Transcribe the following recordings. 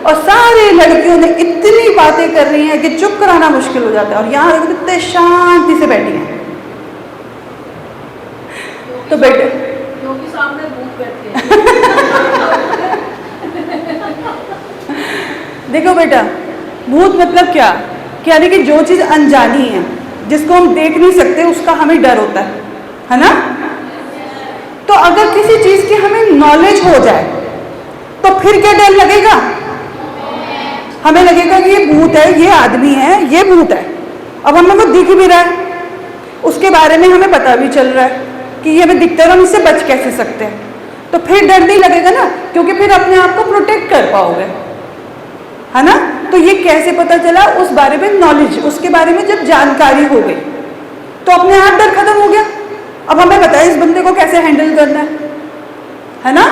और सारे लड़कियों ने इतनी बातें कर रही हैं कि चुप कराना मुश्किल हो जाता है, और यहाँ देखो कितने शांति से बैठी हैं। तो बेटे क्योंकि सामने भूत बैठे हैं। देखो बेटा, भूत मतलब क्या, यानी कि जो चीज़ अनजानी है, जिसको हम देख नहीं सकते, उसका हमें डर होता है ना। तो अगर किसी चीज़ की हमें नॉलेज हो जाए तो फिर क्या डर लगेगा, हमें लगेगा कि ये भूत है, ये आदमी है, ये भूत है। अब हमें वो दिख भी रहा है, उसके बारे में हमें पता भी चल रहा है कि ये हमें दिखता है, हम इससे बच कैसे सकते हैं, तो फिर डर नहीं लगेगा ना, क्योंकि फिर अपने आप को प्रोटेक्ट कर पाओगे, है ना। तो ये कैसे पता चला, उस बारे में नॉलेज, उसके बारे में जब जानकारी हो गई तो अपने आप डर खत्म हो गया। अब हमें बताए इस बंदे को कैसे हैंडल करना है ना।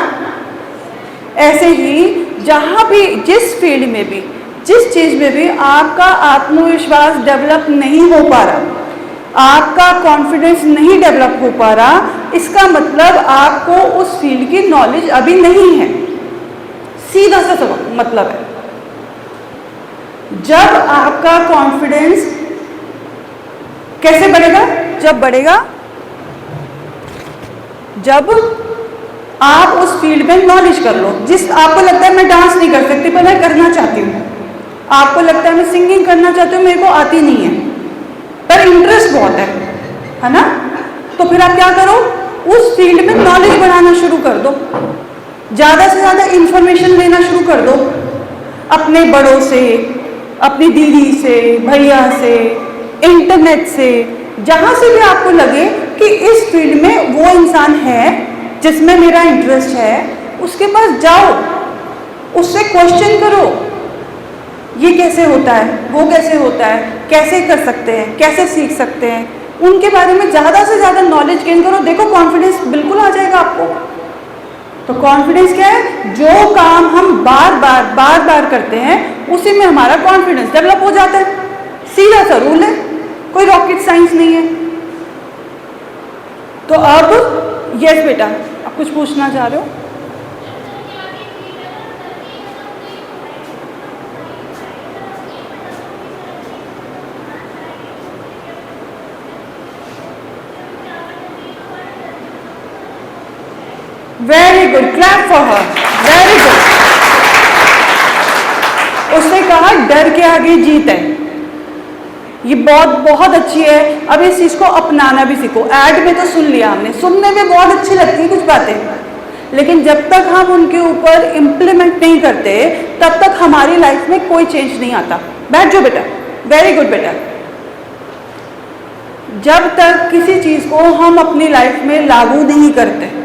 ऐसे ही जहां भी, जिस फील्ड में भी, जिस चीज में भी आपका आत्मविश्वास डेवलप नहीं हो पा रहा, आपका कॉन्फिडेंस नहीं डेवलप हो पा रहा, इसका मतलब आपको उस फील्ड की नॉलेज अभी नहीं है। सीधा सा मतलब है। जब आपका कॉन्फिडेंस कैसे बढ़ेगा, जब बढ़ेगा जब आप उस फील्ड में नॉलेज कर लो। जिस आपको लगता है मैं डांस नहीं कर सकती पर मैं करना चाहती हूँ, आपको लगता है मैं सिंगिंग करना चाहती हूँ, मेरे को आती नहीं है पर इंटरेस्ट बहुत है ना। तो फिर आप क्या करो, उस फील्ड में नॉलेज बढ़ाना शुरू कर दो, ज़्यादा से ज़्यादा इंफॉर्मेशन लेना शुरू कर दो, अपने बड़ों से, अपनी दीदी से, भैया से, इंटरनेट से, जहाँ से भी आपको लगे कि इस फील्ड में वो इंसान है जिसमें मेरा इंटरेस्ट है, उसके पास जाओ, उससे क्वेश्चन करो, ये कैसे होता है, वो कैसे होता है, कैसे कर सकते हैं, कैसे सीख सकते हैं, उनके बारे में ज़्यादा से ज़्यादा नॉलेज गेन करो। देखो कॉन्फिडेंस बिल्कुल आ जाएगा आपको। तो कॉन्फिडेंस क्या है, जो काम हम बार बार करते हैं उसी में हमारा कॉन्फिडेंस डेवलप हो जाता है। सीधा सा रूल है, कोई रॉकेट साइंस नहीं है। तो अब यस बेटा, आप कुछ पूछना चाह रहे हो? Very good, clap for her, very good. उसने कहा डर के आगे जीत है, ये बहुत अच्छी है। अब इस चीज को अपनाना भी सीखो। ऐड में तो सुन लिया हमने, सुनने में बहुत अच्छी लगती है कुछ बातें, लेकिन जब तक हम उनके ऊपर इम्प्लीमेंट नहीं करते तब तक हमारी लाइफ में कोई चेंज नहीं आता। बैठ जाओ बेटा, वेरी गुड बेटा। जब तक किसी चीज को हम अपनी लाइफ में लागू नहीं करते,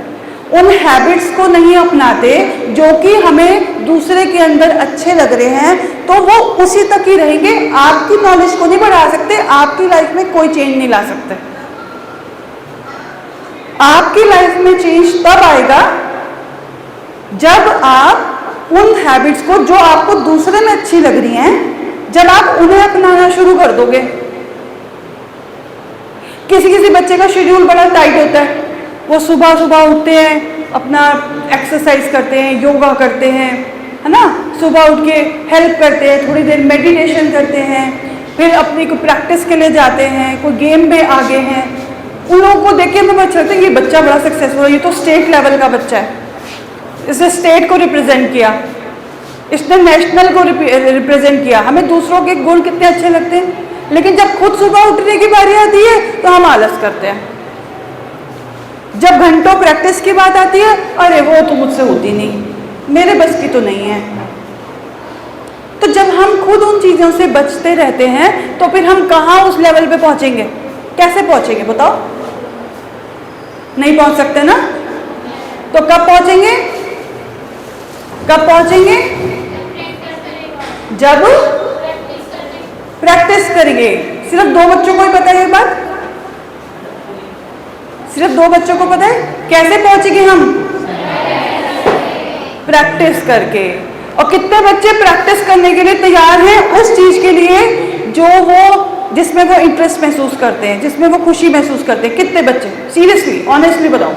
उन हैबिट्स को नहीं अपनाते जो कि हमें दूसरे के अंदर अच्छे लग रहे हैं, तो वो उसी तक ही रहेंगे। आपकी नॉलेज को नहीं बढ़ा सकते, आपकी लाइफ में कोई चेंज नहीं ला सकते। आपकी लाइफ में चेंज तब आएगा जब आप उन हैबिट्स को जो आपको दूसरे में अच्छी लग रही हैं, जब आप उन्हें अपनाना शुरू कर दोगे। किसी बच्चे का शेड्यूल बड़ा टाइट होता है, वो सुबह उठते हैं, अपना एक्सरसाइज करते हैं, योगा करते हैं, है ना, सुबह उठ के हेल्प करते हैं, थोड़ी देर मेडिटेशन करते हैं, फिर अपनी को प्रैक्टिस के लिए जाते हैं, कोई गेम में आगे हैं। उन लोगों को देख के हमें अच्छा लगता है कि ये बच्चा बड़ा सक्सेसफुल है, ये तो स्टेट लेवल का बच्चा है, इसने स्टेट को रिप्रेजेंट किया, इसने नेशनल को रिप्रेजेंट किया। हमें दूसरों के गुण कितने अच्छे लगते हैं, लेकिन जब खुद सुबह उठने की बारी आती है तो हम आलस करते हैं। जब घंटों प्रैक्टिस की बात आती है, अरे वो तो मुझसे होती नहीं, मेरे बस की तो नहीं है। तो जब हम खुद उन चीज़ों से बचते रहते हैं तो फिर हम कहाँ उस लेवल पे पहुँचेंगे, कैसे पहुँचेंगे बताओ? नहीं पहुँच सकते ना। तो कब पहुँचेंगे, कब पहुँचेंगे? जब प्रैक्टिस करेंगे। सिर्फ 2 बच्चों को ही पता है ये बात, सिर्फ 2 बच्चों को पता है। कैसे पहुंचेंगे हम? प्रैक्टिस करके। और कितने बच्चे प्रैक्टिस करने के लिए तैयार हैं उस चीज के लिए जो वो, जिसमें वो इंटरेस्ट महसूस करते हैं, जिसमें वो खुशी महसूस करते हैं? कितने बच्चे? सीरियसली ऑनेस्टली बताओ,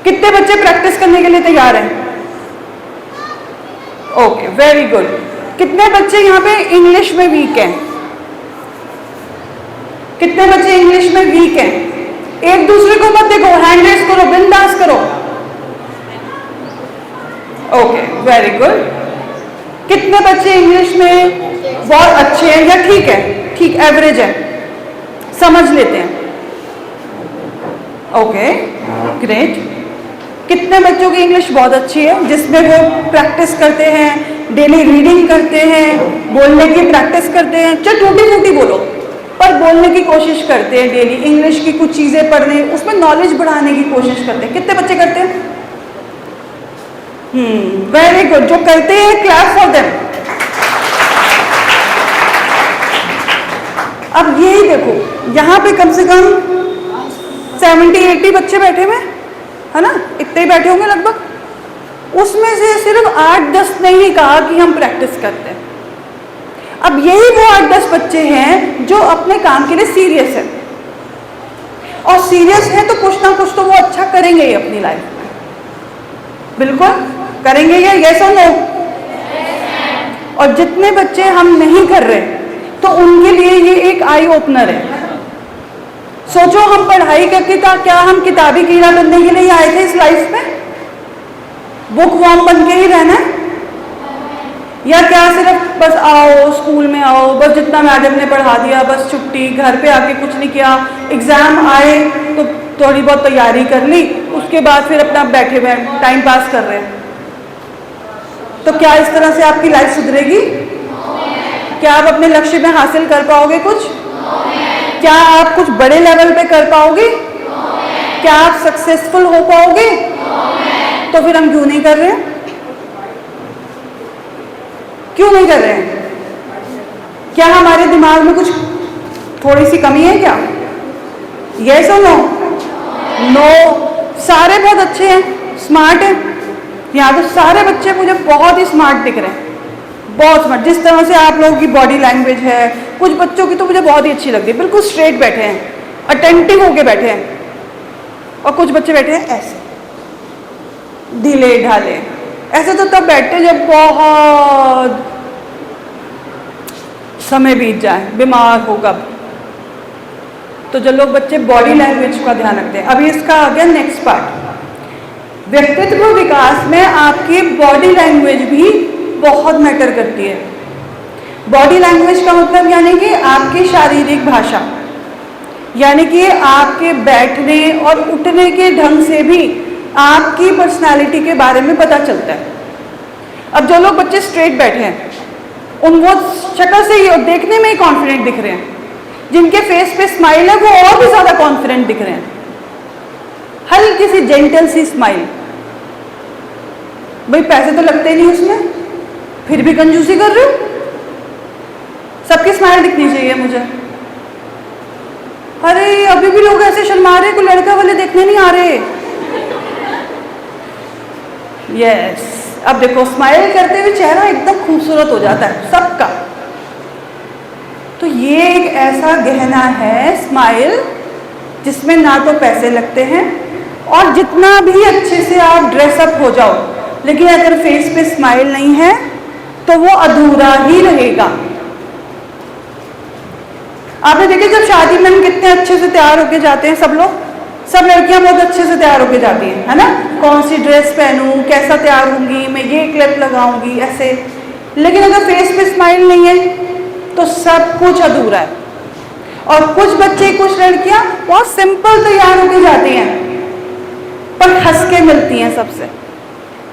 कितने बच्चे प्रैक्टिस करने के लिए तैयार हैं? Okay, very good. कितने बच्चे यहाँ पे इंग्लिश में वीक हैं? कितने बच्चे इंग्लिश में वीक हैं? एक दूसरे को मत देखो, हैंड रेस करो, बिंदास करो। Okay, very good. कितने बच्चे इंग्लिश में बहुत अच्छे हैं या ठीक है, ठीक एवरेज है, समझ लेते हैं? Okay, great. कितने बच्चों की इंग्लिश बहुत अच्छी है जिसमें वो प्रैक्टिस करते हैं, डेली रीडिंग करते हैं, बोलने की प्रैक्टिस करते हैं, चाहे टूटी फूटी बोलो पर बोलने की कोशिश करते हैं, डेली इंग्लिश की कुछ चीज़ें पढ़ने, उसमें नॉलेज बढ़ाने की कोशिश करते हैं? कितने बच्चे करते हैं? Very good. जो करते हैं, क्लैप फॉर देम। अब यही देखो, यहाँ पे कम से कम 70-80 बच्चे बैठे हुए है ना, इतने ही बैठे होंगे लगभग। उसमें से सिर्फ 8-10 ने ही कहा कि हम प्रैक्टिस करते हैं। अब यही वो 8-10 बच्चे हैं जो अपने काम के लिए सीरियस है, और सीरियस है तो कुछ ना कुछ तो वो अच्छा करेंगे ही अपनी लाइफ में। बिल्कुल करेंगे या यस और नो? और जितने बच्चे हम नहीं कर रहे तो उनके लिए ये एक आई ओपनर है। सोचो, हम पढ़ाई करके क्या हम किताबी कीड़ा बनने के लिए आए थे इस लाइफ में? बुक वर्म बन के ही रहना है? या क्या सिर्फ बस आओ, स्कूल में आओ, बस जितना मैडम ने पढ़ा दिया बस छुट्टी, घर पे आके कुछ नहीं किया, एग्जाम आए तो थोड़ी बहुत तैयारी कर ली, उसके बाद फिर अपना बैठे हुए टाइम पास कर रहे हैं? तो क्या इस तरह से आपकी लाइफ सुधरेगी? क्या आप अपने लक्ष्य में हासिल कर पाओगे कुछ? क्या आप कुछ बड़े लेवल पे कर पाओगे? क्या आप सक्सेसफुल हो पाओगे? तो फिर हम क्यों नहीं कर रहे हैं? क्यों नहीं कर रहे हैं? क्या हमारे दिमाग में कुछ थोड़ी सी कमी है क्या? यस और नो? नो। सारे बहुत अच्छे हैं, स्मार्ट हैं। यहाँ तो सारे बच्चे मुझे बहुत ही स्मार्ट दिख रहे हैं, बहुत स्मार्ट। जिस तरह से आप लोगों की बॉडी लैंग्वेज है, कुछ बच्चों की तो मुझे बहुत ही अच्छी लगती है, बिल्कुल स्ट्रेट बैठे हैं, अटेंटिव होके बैठे हैं, और कुछ बच्चे बैठे हैं ऐसे ढीले ढाले। ऐसे तो तब बैठते जब बहुत समय बीत जाए, बीमार हो कब। तो जो लोग बच्चे बॉडी लैंग्वेज का ध्यान रखते हैं। अभी इसका आ गया नेक्स्ट पार्ट। व्यक्तित्व विकास में आपकी बॉडी लैंग्वेज भी बहुत मैटर करती है। बॉडी लैंग्वेज का मतलब यानी कि आपकी शारीरिक भाषा, यानी कि आपके बैठने और उठने के ढंग से भी आपकी पर्सनालिटी के बारे में पता चलता है। अब जो लोग बच्चे स्ट्रेट बैठे हैं, उन वो शक्ल से ही देखने में ही कॉन्फिडेंट दिख रहे हैं। जिनके फेस पे स्माइल है वो और भी ज़्यादा कॉन्फिडेंट दिख रहे हैं। हल्की सी जेंटल सी स्माइल, भाई पैसे तो लगते नहीं उसमें, फिर भी कंजूसी कर रहे हो। सबकी स्माइल दिखनी चाहिए मुझे। अरे अभी भी लोग ऐसे शर्मा रहे, कोई लड़का वाले देखने नहीं आ रहे। यस, अब देखो स्माइल करते हुए चेहरा एकदम खूबसूरत हो जाता है सबका। तो ये एक ऐसा गहना है स्माइल, जिसमें ना तो पैसे लगते हैं, और जितना भी अच्छे से आप ड्रेसअप हो जाओ, लेकिन अगर फेस पे स्माइल नहीं है तो वो अधूरा ही रहेगा। आपने देखे जब शादी में हम कितने अच्छे से तैयार होके जाते हैं, सब लोग, सब लड़कियां बहुत अच्छे से तैयार होके जाती हैं, है ना? कौन सी ड्रेस पहनूं, कैसा तैयार होंगी, मैं ये क्लिप लगाऊंगी, ऐसे। लेकिन अगर फेस पे स्माइल नहीं है तो सब कुछ अधूरा है। और कुछ बच्चे, कुछ लड़कियां बहुत सिंपल तैयार होके जाती हैं, पर हंस के मिलती हैं सबसे,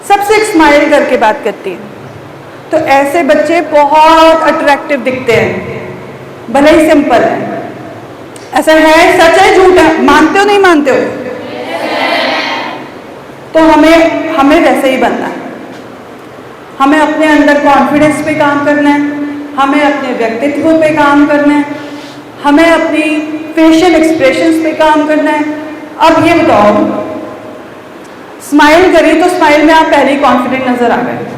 सबसे एक स्माइल करके बात करती हैं। तो ऐसे बच्चे बहुत अट्रैक्टिव दिखते हैं, भले ही सिंपल है। ऐसा है, सच है झूठ है? मानते हो नहीं मानते हो? तो हमें वैसे ही बनना है। हमें अपने अंदर कॉन्फिडेंस पे काम करना है, हमें अपने व्यक्तित्व पे काम करना है, हमें अपनी फेशियल एक्सप्रेशंस पे काम करना है। अब ये बताओ, स्माइल करी तो स्माइल में आप पहले ही कॉन्फिडेंट नजर आ गए।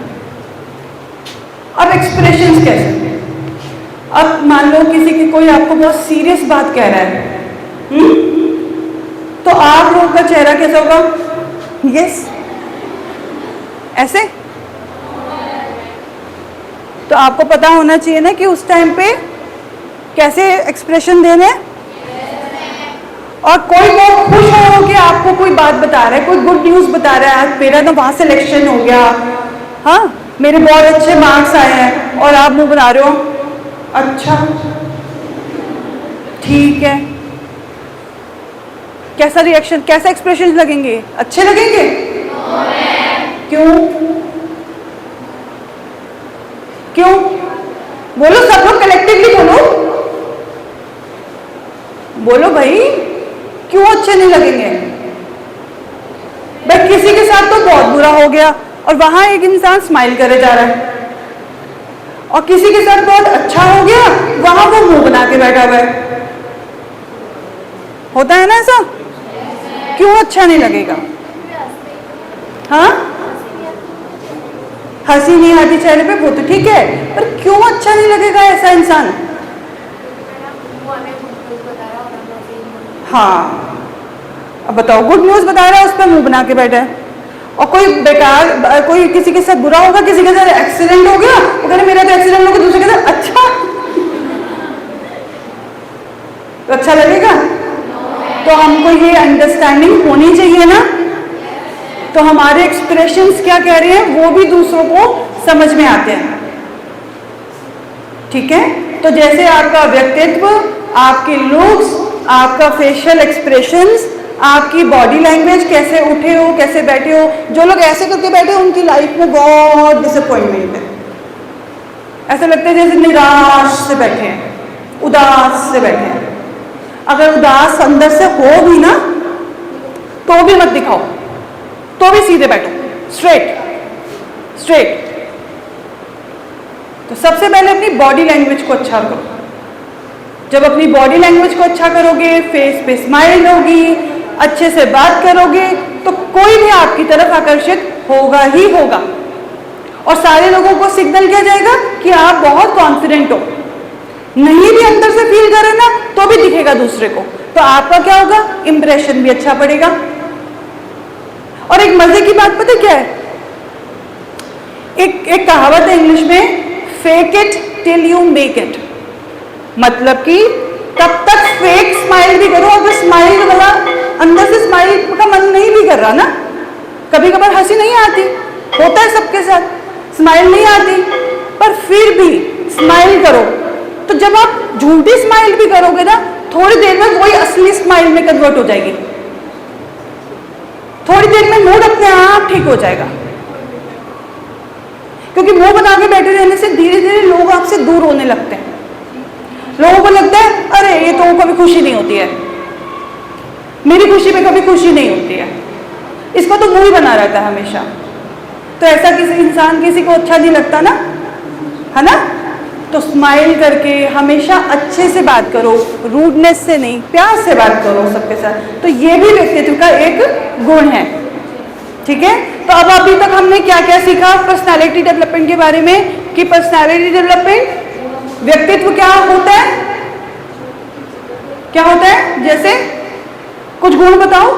अब एक्सप्रेशंस कैसे? अब मान लो किसी की कोई आपको बहुत सीरियस बात कह रहा है, तो आप लोगों का चेहरा कैसा होगा? यस, ऐसे तो आपको पता होना चाहिए ना कि उस टाइम पे कैसे एक्सप्रेशन देने। और कोई बहुत खुश हो कि आपको कोई बात बता रहा है, कोई गुड न्यूज़ बता रहा है, आज मेरा ना वहाँ सिलेक्शन हो गया, हाँ मेरे बहुत अच्छे मार्क्स आए हैं, और आप मुंह बना रहे हो अच्छा ठीक है। कैसा रिएक्शन, कैसा एक्सप्रेशन लगेंगे? अच्छे लगेंगे? क्यों? क्यों? बोलो सब लोग कलेक्टिवली बोलो, बोलो भाई क्यों अच्छे नहीं लगेंगे? भाई किसी के साथ तो बहुत बुरा हो गया और वहां एक इंसान स्माइल करे जा रहा है, और किसी के साथ बहुत अच्छा हो गया वहां वो मुंह बना के बैठा हुआ है। होता है ना ऐसा? क्यों अच्छा नहीं लगेगा? हाँ, हंसी नहीं आती चेहरे पे, वो तो ठीक है, पर क्यों अच्छा नहीं लगेगा ऐसा इंसान? हाँ, अब बताओ, गुड न्यूज़ बता रहा है, उस पर मुंह बना के बैठा है। और कोई बेकार, कोई किसी के साथ बुरा होगा, किसी के साथ एक्सीडेंट हो गया, वो कह रहे मेरा तो एक्सीडेंट हो गया, दूसरे के साथ अच्छा, तो अच्छा लगेगा? तो हमको ये अंडरस्टैंडिंग होनी चाहिए ना, तो हमारे एक्सप्रेशंस क्या कह रहे हैं वो भी दूसरों को समझ में आते हैं। ठीक है, तो जैसे आपका व्यक्तित्व, आपके लुक्स, आपका फेशियल एक्सप्रेशंस, आपकी बॉडी लैंग्वेज, कैसे उठे हो, कैसे बैठे हो। जो लोग ऐसे करके बैठे हो उनकी लाइफ में बहुत डिसअपॉइंटमेंट है, ऐसा लगता है जैसे निराश से बैठे हैं, उदास से बैठे हैं। अगर उदास अंदर से हो भी ना तो भी मत दिखाओ, तो भी सीधे बैठो, स्ट्रेट स्ट्रेट। तो सबसे पहले अपनी बॉडी लैंग्वेज को अच्छा करो। जब अपनी बॉडी लैंग्वेज को अच्छा करोगे, फेस पे स्माइल होगी, अच्छे से बात करोगे, तो कोई भी आपकी तरफ आकर्षित होगा ही होगा, और सारे लोगों को सिग्नल किया जाएगा कि आप बहुत कॉन्फिडेंट हो। नहीं भी अंदर से फील करें ना तो भी दिखेगा दूसरे को, तो आपका क्या होगा, इंप्रेशन भी अच्छा पड़ेगा। और एक मजे की बात पता क्या है, एक कहावत है इंग्लिश में, fake it till you make it. मतलब कि तब तक फेक स्माइल भी करो, अगर स्माइल वाला अंदर से स्माइल का मन नहीं भी कर रहा ना, कभी कभार हंसी नहीं आती, होता है सबके साथ, स्माइल नहीं आती, पर फिर भी स्माइल करो। तो जब आप झूठी स्माइल भी करोगे ना, थोड़ी देर में वही असली स्माइल में कन्वर्ट हो जाएगी, थोड़ी देर में मूड अपने आप ठीक हो जाएगा। क्योंकि मुंह बना के बैठे रहने से धीरे धीरे लोग आपसे दूर होने लगते हैं। लोगों को लगता है अरे ये तो कभी खुशी नहीं होती है, मेरी खुशी में कभी खुशी नहीं होती है, इसको तो मुंह ही बना रहता है हमेशा। तो ऐसा किसी इंसान किसी को अच्छा नहीं लगता ना, है ना? तो स्माइल करके हमेशा अच्छे से बात करो, रूडनेस से नहीं, प्यार से बात करो सबके साथ। तो ये भी व्यक्तित्व का एक गुण है। ठीक है, तो अब अभी तक हमने क्या क्या सीखा पर्सनालिटी डेवलपमेंट के बारे में, कि पर्सनालिटी डेवलपमेंट, व्यक्तित्व क्या होता है, क्या होता है, जैसे कुछ गुण बताओ,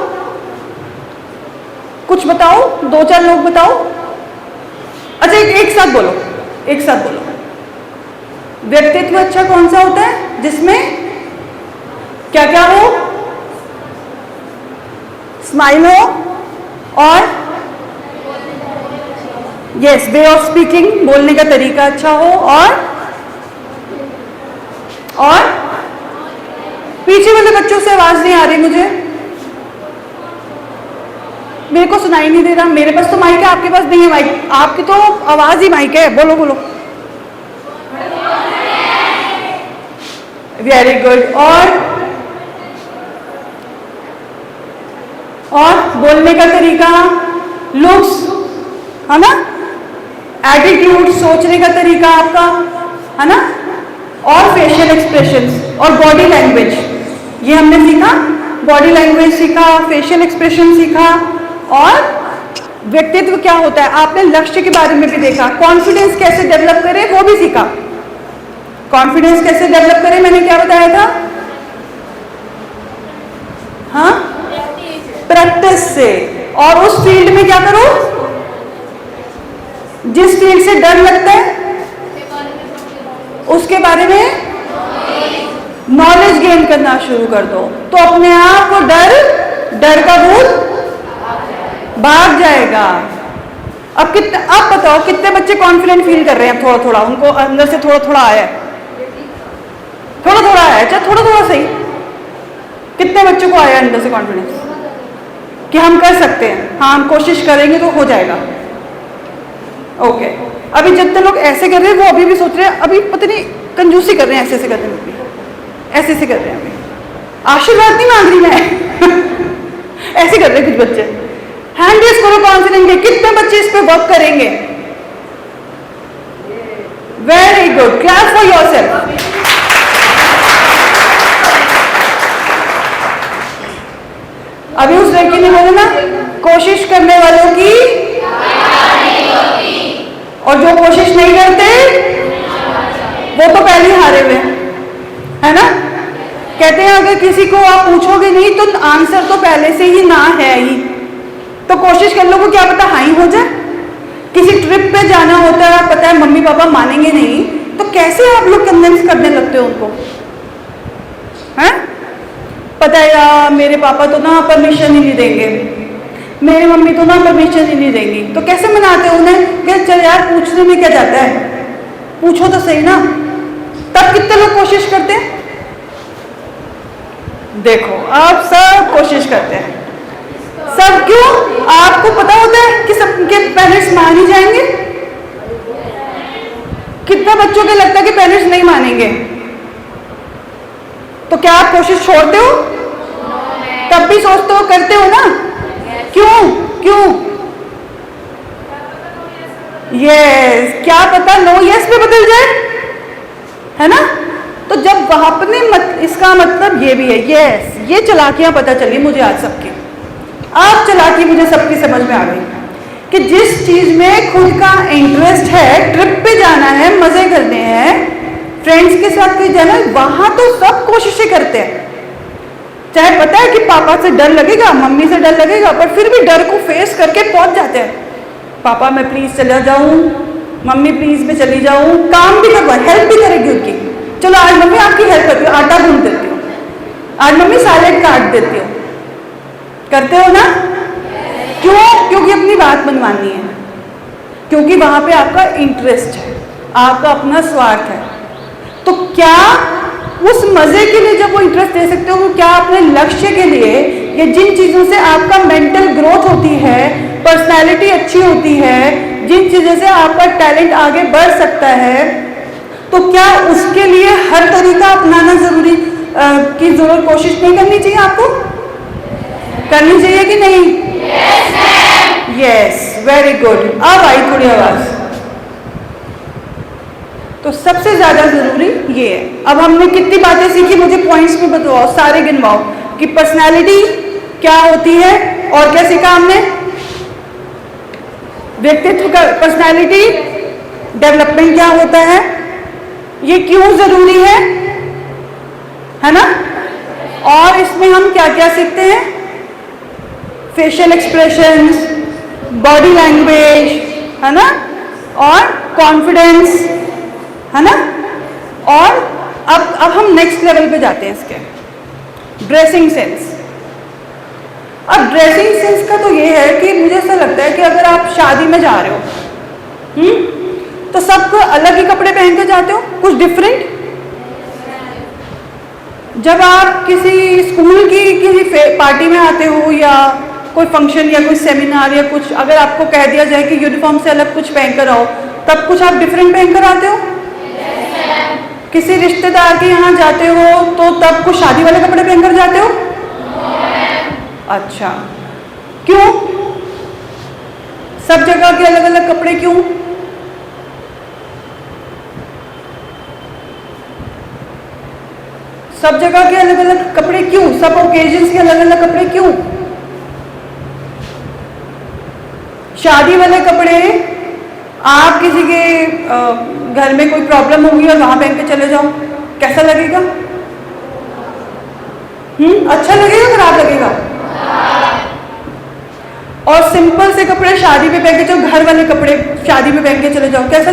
कुछ बताओ, दो चार लोग बताओ। अच्छा एक साथ बोलो, एक साथ बोलो। व्यक्तित्व अच्छा कौन सा होता है जिसमें क्या क्या हो, स्माइल हो, और यस वे ऑफ स्पीकिंग, बोलने का तरीका अच्छा हो, और पीछे वाले बच्चों से आवाज नहीं आ रही मुझे, मेरे को सुनाई नहीं दे रहा। मेरे पास तो माइक है, आपके पास नहीं है माइक, आपकी तो आवाज ही माइक है, बोलो बोलो। Very good. और बोलने का तरीका, लुक्स, है ना, एटीट्यूड, सोचने का तरीका आपका, है ना, और फेशियल एक्सप्रेशंस और बॉडी लैंग्वेज, ये हमने सीखा। बॉडी लैंग्वेज सीखा, फेशियल एक्सप्रेशन सीखा, और व्यक्तित्व क्या होता है, आपने लक्ष्य के बारे में भी देखा। कॉन्फिडेंस कैसे डेवलप करें वो भी सीखा। कॉन्फिडेंस कैसे डेवलप करें, मैंने क्या बताया था, हाँ, प्रैक्टिस से। और उस फील्ड में क्या करो, जिस फील्ड से डर लगता है उसके बारे में नॉलेज गेन करना शुरू कर दो, तो अपने आप वो डर का भूत भाग जाएगा। अब बताओ कितने बच्चे कॉन्फिडेंट फील कर रहे हैं? थोड़ा थोड़ा उनको अंदर से थोड़ा थोड़ा आया है, थोड़ा थोड़ा आया, चाहे थोड़ा थोड़ा सही। कितने बच्चों को आया अंदर से कॉन्फिडेंस कि हम कर सकते हैं, हाँ हम कोशिश करेंगे तो हो जाएगा। ओके, अभी जितने लोग ऐसे कर रहे हैं वो अभी भी सोच रहे हैं, अभी पता नहीं कंजूसी कर रहे हैं, ऐसे ऐसे कर रहे हैं, ऐसे ऐसे कर रहे हैं, अभी आशीर्वाद नहीं मांग रही मैं ऐसे कर रहे हैं कुछ बच्चे। हैंड रेज करो कॉन्फिडेंटली, कितने बच्चे इस पे वर्क करेंगे? Very good, clap for yourself. अभी उस लड़की ने बोला ना, कोशिश करने वालों की और जो कोशिश नहीं करते वो तो पहले ही हारे हुए है ना। कहते हैं अगर किसी को आप पूछोगे नहीं तो आंसर तो पहले से ही ना है ही, तो कोशिश कर लो, को क्या पता हाँ ही हो जाए। किसी ट्रिप पे जाना होता है, पता है मम्मी पापा मानेंगे नहीं, तो कैसे आप लोग कन्विंस करने लगते हो उनको? हैं? पता है यार मेरे पापा तो ना परमिशन ही नहीं देंगे, मेरी मम्मी तो ना परमिशन ही नहीं देंगी, तो कैसे मनाते हो उन्हें कि चल यार पूछने में क्या जाता है, पूछो तो सही ना। तब कितने लोग कोशिश करते हैं? देखो आप सब कोशिश करते हैं, सब क्यों? आपको पता होता है कि सबके पेरेंट्स मान ही जाएंगे। कितना बच्चों को लगता है कि पेरेंट्स नहीं मानेंगे, तो क्या आप कोशिश छोड़ते हो? तब भी सोचते हो, करते हो ना? क्यों क्यों? यस, क्या पता नो यस पे बदल जाए, है ना। तो जब वहां पर इसका मतलब ये भी है, यस, ये चालाकियां पता चली मुझे आज सबकी। आज चालाकी मुझे सबकी समझ में आ गई कि जिस चीज में खुद का इंटरेस्ट है, ट्रिप पे जाना है, मजे करने हैं, फ्रेंड्स के साथ कहीं जाना है, वहां तो सब कोशिशें करते हैं। चाहे पता है कि पापा से डर लगेगा, मम्मी से डर लगेगा, पर फिर भी डर को फेस करके पहुंच जाते हैं। पापा मैं प्लीज चला जाऊं, मम्मी प्लीज मैं चली जाऊं, काम भी करवा, हेल्प भी करेगी उनकी। चलो आज मम्मी आपकी हेल्प करती हूँ, आटा गूंथ देती हूँ, आज मम्मी सैलेड काट देती हूँ। करते हो ना? क्यों? क्योंकि अपनी बात मनवानी है, क्योंकि वहां पे आपका इंटरेस्ट है, आपका अपना स्वार्थ है। तो क्या उस मजे के लिए जब वो इंटरेस्ट दे सकते हो, क्या अपने लक्ष्य के लिए, या जिन चीजों से आपका मेंटल ग्रोथ होती है, पर्सनालिटी अच्छी होती है, जिन चीजों से आपका टैलेंट आगे बढ़ सकता है, तो क्या उसके लिए हर तरीका अपनाना जरूरी की जरूरत कोशिश नहीं करनी चाहिए? आपको करनी चाहिए कि नहीं? Yes, very good. अब आई थोड़ी आवाज। तो सबसे ज्यादा जरूरी ये है। अब हमने कितनी बातें सीखी, मुझे पॉइंट्स में बताओ, सारे गिनवाओ कि पर्सनालिटी क्या होती है और क्या सीखा हमने। व्यक्तित्व का पर्सनालिटी डेवलपमेंट क्या होता है, ये क्यों जरूरी है ना। और इसमें हम क्या क्या सीखते हैं? फेशियल एक्सप्रेशंस, बॉडी लैंग्वेज, है ना, और कॉन्फिडेंस, है ना। और अब हम नेक्स्ट लेवल पे जाते हैं इसके, ड्रेसिंग सेंस। अब ड्रेसिंग सेंस का तो ये है कि मुझे ऐसा लगता है कि अगर आप शादी में जा रहे हो, तो सबको अलग ही कपड़े पहन के जाते हो, कुछ डिफरेंट। जब आप किसी स्कूल की किसी पार्टी में आते हो, या कोई फंक्शन या कोई सेमिनार या कुछ, अगर आपको कह दिया जाए कि यूनिफॉर्म से अलग कुछ पहनकर आओ, तब कुछ आप डिफरेंट पहनकर आते हो। किसी रिश्तेदार के यहाँ जाते हो तो तब कुछ शादी वाले कपड़े पहनकर जाते हो। अच्छा, क्यों? सब जगह के अलग अलग कपड़े क्यों? सब जगह के अलग अलग कपड़े क्यों? सब ओकेजन्स के अलग अलग कपड़े क्यों? शादी वाले कपड़े आप किसी के घर में कोई प्रॉब्लम होगी और वहां पहन के चले जाओ, कैसा लगेगा? अच्छा लगेगा, खराब लगेगा? और सिंपल से कपड़े शादी पे पहन के चलो, घर वाले कपड़े शादी पे पहन के चले जाओ, कैसा